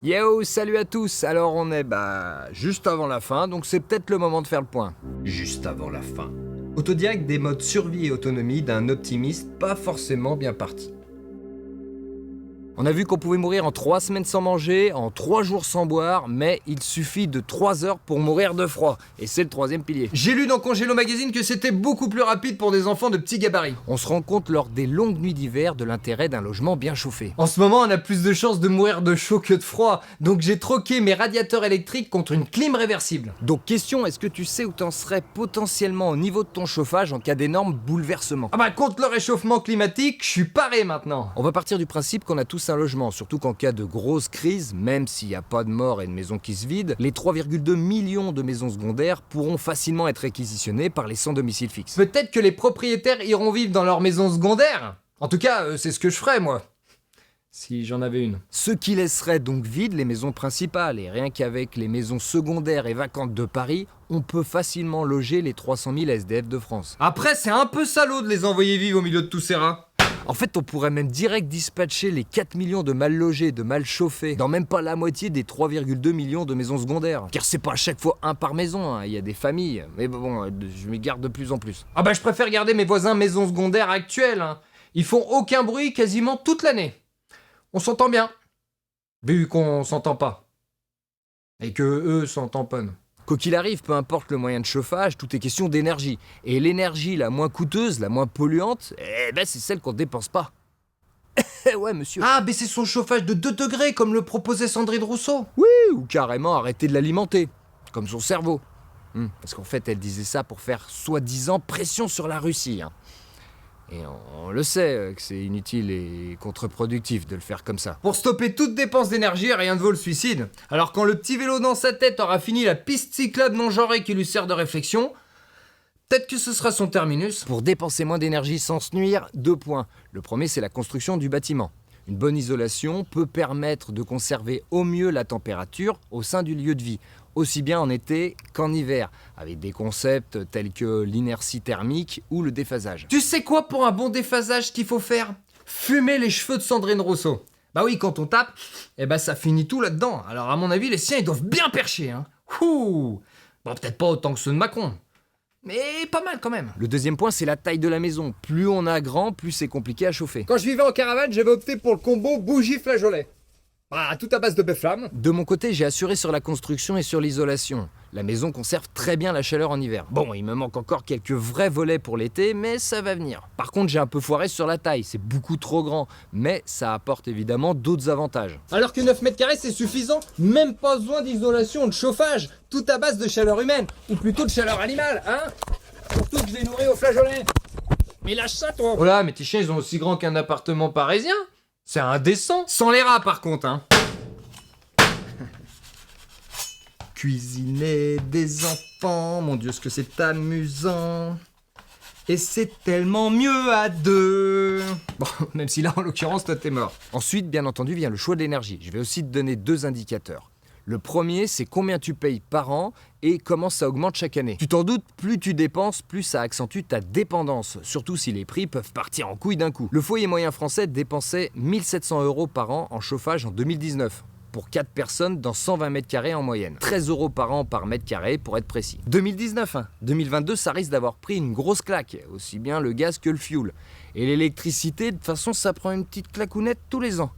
Yo, salut à tous. Alors on est juste avant la fin, donc c'est peut-être le moment de faire le point. Juste avant la fin. Autodiag des modes survie et autonomie d'un optimiste pas forcément bien parti. On a vu qu'on pouvait mourir en 3 semaines sans manger, en 3 jours sans boire, mais il suffit de 3 heures pour mourir de froid. Et c'est le 3e pilier. J'ai lu dans Congélo Magazine que c'était beaucoup plus rapide pour des enfants de petits gabarits. On se rend compte lors des longues nuits d'hiver de l'intérêt d'un logement bien chauffé. En ce moment, on a plus de chances de mourir de chaud que de froid, donc j'ai troqué mes radiateurs électriques contre une clim réversible. Donc question, est-ce que tu sais où t'en serais potentiellement au niveau de ton chauffage en cas d'énormes bouleversements? Contre le réchauffement climatique, je suis paré maintenant. On va partir du principe qu'on a tous un logement, surtout qu'en cas de grosse crise, même s'il n'y a pas de mort et de maisons qui se vident, les 3,2 millions de maisons secondaires pourront facilement être réquisitionnées par les sans domicile fixe. Peut-être que les propriétaires iront vivre dans leur maison secondaire. En tout cas, c'est ce que je ferais, moi. Si j'en avais une. Ce qui laisserait donc vides les maisons principales, et rien qu'avec les maisons secondaires et vacantes de Paris, on peut facilement loger les 300 000 SDF de France. Après, c'est un peu salaud de les envoyer vivre au milieu de tous ces rats. En fait, on pourrait même direct dispatcher les 4 millions de mal logés, de mal chauffés, dans même pas la moitié des 3,2 millions de maisons secondaires. Car c'est pas à chaque fois un par maison, hein. Il y a des familles, mais bon, je m'y garde de plus en plus. Je préfère garder mes voisins maisons secondaires actuelles, hein. Ils font aucun bruit quasiment toute l'année. On s'entend bien. Vu qu'on s'entend pas. Et que eux s'en tamponnent. Quoi qu'il arrive, peu importe le moyen de chauffage, tout est question d'énergie. Et l'énergie la moins coûteuse, la moins polluante, c'est celle qu'on dépense pas. Ouais, monsieur. Baisser son chauffage de 2 degrés, comme le proposait Sandrine Rousseau. Oui, ou carrément arrêter de l'alimenter, comme son cerveau. Parce qu'en fait, elle disait ça pour faire soi-disant pression sur la Russie. Hein. Et on le sait que c'est inutile et contre-productif de le faire comme ça. Pour stopper toute dépense d'énergie, rien ne vaut le suicide. Alors quand le petit vélo dans sa tête aura fini la piste cyclable non genrée qui lui sert de réflexion, peut-être que ce sera son terminus. Pour dépenser moins d'énergie sans se nuire, 2 points. Le premier, c'est la construction du bâtiment. Une bonne isolation peut permettre de conserver au mieux la température au sein du lieu de vie, aussi bien en été qu'en hiver, avec des concepts tels que l'inertie thermique ou le déphasage. Tu sais quoi pour un bon déphasage qu'il faut faire? Fumer les cheveux de Sandrine Rousseau. Bah oui, quand on tape, ça finit tout là-dedans. Alors à mon avis, les siens, ils doivent bien percher, hein. Ouh. Bon, peut-être pas autant que ceux de Macron, mais pas mal quand même. Le deuxième point, c'est la taille de la maison. Plus on a grand, plus c'est compliqué à chauffer. Quand je vivais en caravane, j'avais opté pour le combo bougie-flageolet. Tout à base de bœuf flamme. De mon côté, j'ai assuré sur la construction et sur l'isolation. La maison conserve très bien la chaleur en hiver. Bon, il me manque encore quelques vrais volets pour l'été, mais ça va venir. Par contre, j'ai un peu foiré sur la taille, c'est beaucoup trop grand, mais ça apporte évidemment d'autres avantages. Alors que 9 mètres carrés, c'est suffisant, même pas besoin d'isolation, de chauffage, tout à base de chaleur humaine, ou plutôt de chaleur animale, hein. Surtout que je les nourris au flageolet. Mais lâche ça, toi. Oh là, mais tes chiens, ils ont aussi grand qu'un appartement parisien. C'est indécent. Sans les rats, par contre, hein. Cuisiner des enfants, mon Dieu, ce que c'est amusant. Et c'est tellement mieux à deux. Bon, même si là, en l'occurrence, toi, t'es mort. Ensuite, bien entendu, vient le choix de l'énergie. Je vais aussi te donner 2 indicateurs. Le premier, c'est combien tu payes par an et comment ça augmente chaque année. Tu t'en doutes, plus tu dépenses, plus ça accentue ta dépendance, surtout si les prix peuvent partir en couille d'un coup. Le foyer moyen français dépensait 1 700 € par an en chauffage en 2019. Pour 4 personnes dans 120 mètres carrés en moyenne. 13 € par an par mètre carré pour être précis. 2019, 2022, ça risque d'avoir pris une grosse claque, aussi bien le gaz que le fioul. Et l'électricité, de toute façon, ça prend une petite claquounette tous les ans.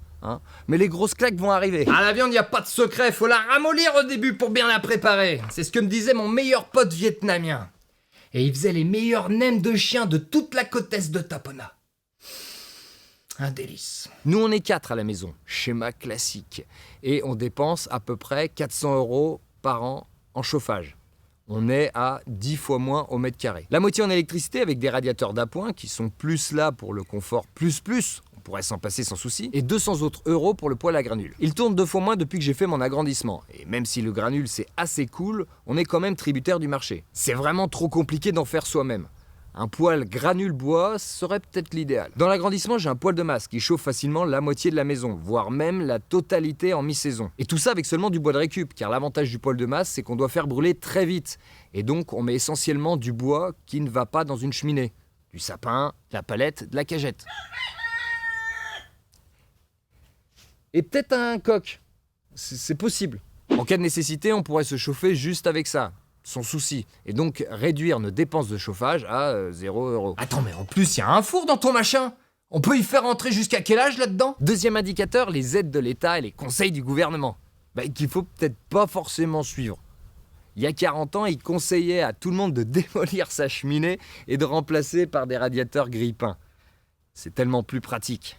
Mais les grosses claques vont arriver. À la viande, il n'y a pas de secret, faut la ramollir au début pour bien la préparer. C'est ce que me disait mon meilleur pote vietnamien. Et il faisait les meilleurs nems de chiens de toute la côte est de Tapona. Un délice. Nous, on est 4 à la maison, schéma classique. Et on dépense à peu près 400 € par an en chauffage. On est à 10 fois moins au mètre carré. La moitié en électricité avec des radiateurs d'appoint qui sont plus là pour le confort plus. On pourrait s'en passer sans souci. Et 200 autres € pour le poêle à granules. Il tourne 2 fois moins depuis que j'ai fait mon agrandissement. Et même si le granule c'est assez cool, on est quand même tributaire du marché. C'est vraiment trop compliqué d'en faire soi-même. Un poêle granule bois serait peut-être l'idéal. Dans l'agrandissement, j'ai un poêle de masse qui chauffe facilement la moitié de la maison, voire même la totalité en mi-saison. Et tout ça avec seulement du bois de récup, car l'avantage du poêle de masse, c'est qu'on doit faire brûler très vite. Et donc, on met essentiellement du bois qui ne va pas dans une cheminée. Du sapin, de la palette, de la cagette. Et peut-être un coq. C'est possible. En cas de nécessité, on pourrait se chauffer juste avec ça, sans souci, et donc réduire nos dépenses de chauffage à 0 €. Attends, mais en plus, il y a un four dans ton machin. On peut y faire entrer jusqu'à quel âge là-dedans? Deuxième indicateur, les aides de l'État et les conseils du gouvernement. Qu'il faut peut-être pas forcément suivre. Il y a 40 ans, il conseillait à tout le monde de démolir sa cheminée et de remplacer par des radiateurs grille-pain. C'est tellement plus pratique.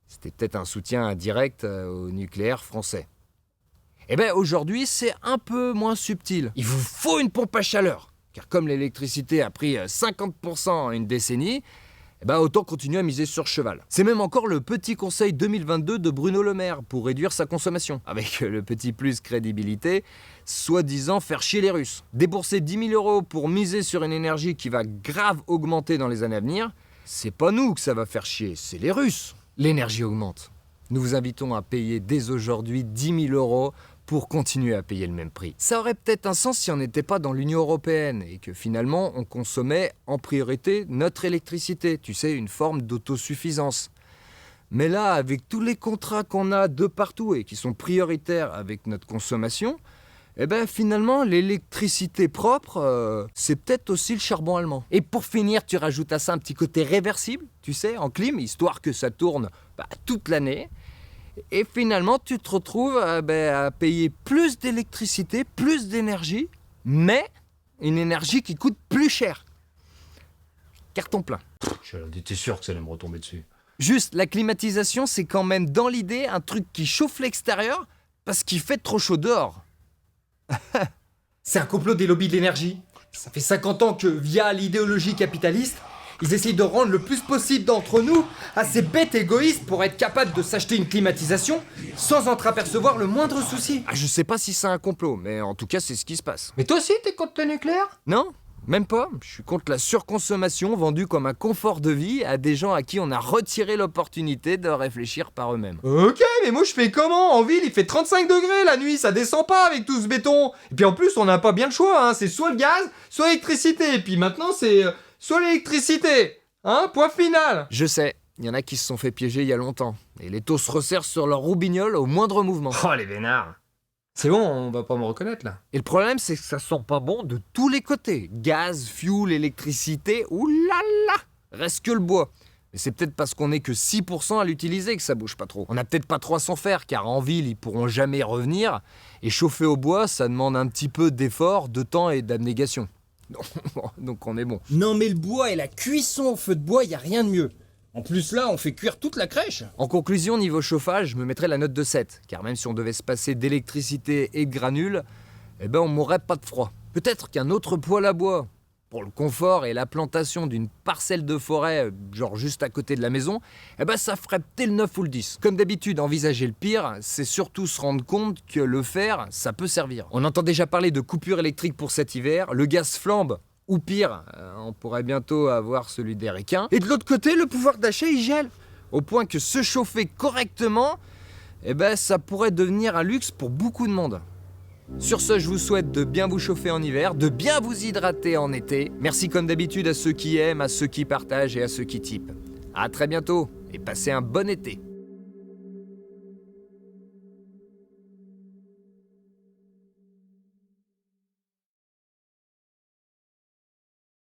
C'était peut-être un soutien indirect au nucléaire français. Aujourd'hui, c'est un peu moins subtil. Il vous faut une pompe à chaleur. Car comme l'électricité a pris 50% en une décennie, autant continuer à miser sur cheval. C'est même encore le petit conseil 2022 de Bruno Le Maire pour réduire sa consommation. Avec le petit plus crédibilité, soi-disant faire chier les Russes. Débourser 10 000 € pour miser sur une énergie qui va grave augmenter dans les années à venir, c'est pas nous que ça va faire chier, c'est les Russes. L'énergie augmente. Nous vous invitons à payer dès aujourd'hui 10 000 € pour continuer à payer le même prix. Ça aurait peut-être un sens si on n'était pas dans l'Union européenne et que finalement on consommait en priorité notre électricité, tu sais, une forme d'autosuffisance. Mais là, avec tous les contrats qu'on a de partout et qui sont prioritaires avec notre consommation, finalement l'électricité propre, c'est peut-être aussi le charbon allemand. Et pour finir, tu rajoutes à ça un petit côté réversible, tu sais, en clim, histoire que ça tourne toute l'année. Et finalement, tu te retrouves à payer plus d'électricité, plus d'énergie, mais une énergie qui coûte plus cher. Carton plein. J'étais sûr que ça allait me retomber dessus. Juste, la climatisation, c'est quand même dans l'idée un truc qui chauffe l'extérieur parce qu'il fait trop chaud dehors. C'est un complot des lobbies de l'énergie. Ça fait 50 ans que, via l'idéologie capitaliste, ils essayent de rendre le plus possible d'entre nous assez bêtes et égoïstes pour être capables de s'acheter une climatisation sans entreapercevoir le moindre souci. Je sais pas si c'est un complot, mais en tout cas, c'est ce qui se passe. Mais toi aussi, t'es contre le nucléaire? Non, même pas. Je suis contre la surconsommation vendue comme un confort de vie à des gens à qui on a retiré l'opportunité de réfléchir par eux-mêmes. Ok, mais moi je fais comment? En ville, il fait 35 degrés la nuit, ça descend pas avec tout ce béton. Et puis en plus, on n'a pas bien le choix, hein. C'est soit le gaz, soit l'électricité. Et puis maintenant, c'est soit l'électricité. Hein? Point final. Je sais, il y en a qui se sont fait piéger il y a longtemps. Et les taux se resserrent sur leur roubignoles au moindre mouvement. Oh, les vénards. C'est bon, on va pas me reconnaître là. Et le problème, c'est que ça sent pas bon de tous les côtés. Gaz, fuel, électricité, oulala, reste que le bois. Mais c'est peut-être parce qu'on est que 6% à l'utiliser que ça bouge pas trop. On a peut-être pas trop à s'en faire, car en ville, ils pourront jamais revenir. Et chauffer au bois, ça demande un petit peu d'effort, de temps et d'abnégation. Donc on est bon. Non mais le bois et la cuisson au feu de bois, y a rien de mieux. En plus là, on fait cuire toute la crèche. En conclusion, niveau chauffage, je me mettrais la note de 7. Car même si on devait se passer d'électricité et de granules, on mourrait pas de froid. Peut-être qu'un autre poêle à bois, pour le confort et la plantation d'une parcelle de forêt, genre juste à côté de la maison, ça ferait peut-être le 9 ou le 10. Comme d'habitude, envisager le pire, c'est surtout se rendre compte que le fer, ça peut servir. On entend déjà parler de coupure électrique pour cet hiver, le gaz flambe. Ou pire, on pourrait bientôt avoir celui des requins. Et de l'autre côté, le pouvoir d'achat, il gèle. Au point que se chauffer correctement, ça pourrait devenir un luxe pour beaucoup de monde. Sur ce, je vous souhaite de bien vous chauffer en hiver, de bien vous hydrater en été. Merci comme d'habitude à ceux qui aiment, à ceux qui partagent et à ceux qui typent. À très bientôt et passez un bon été.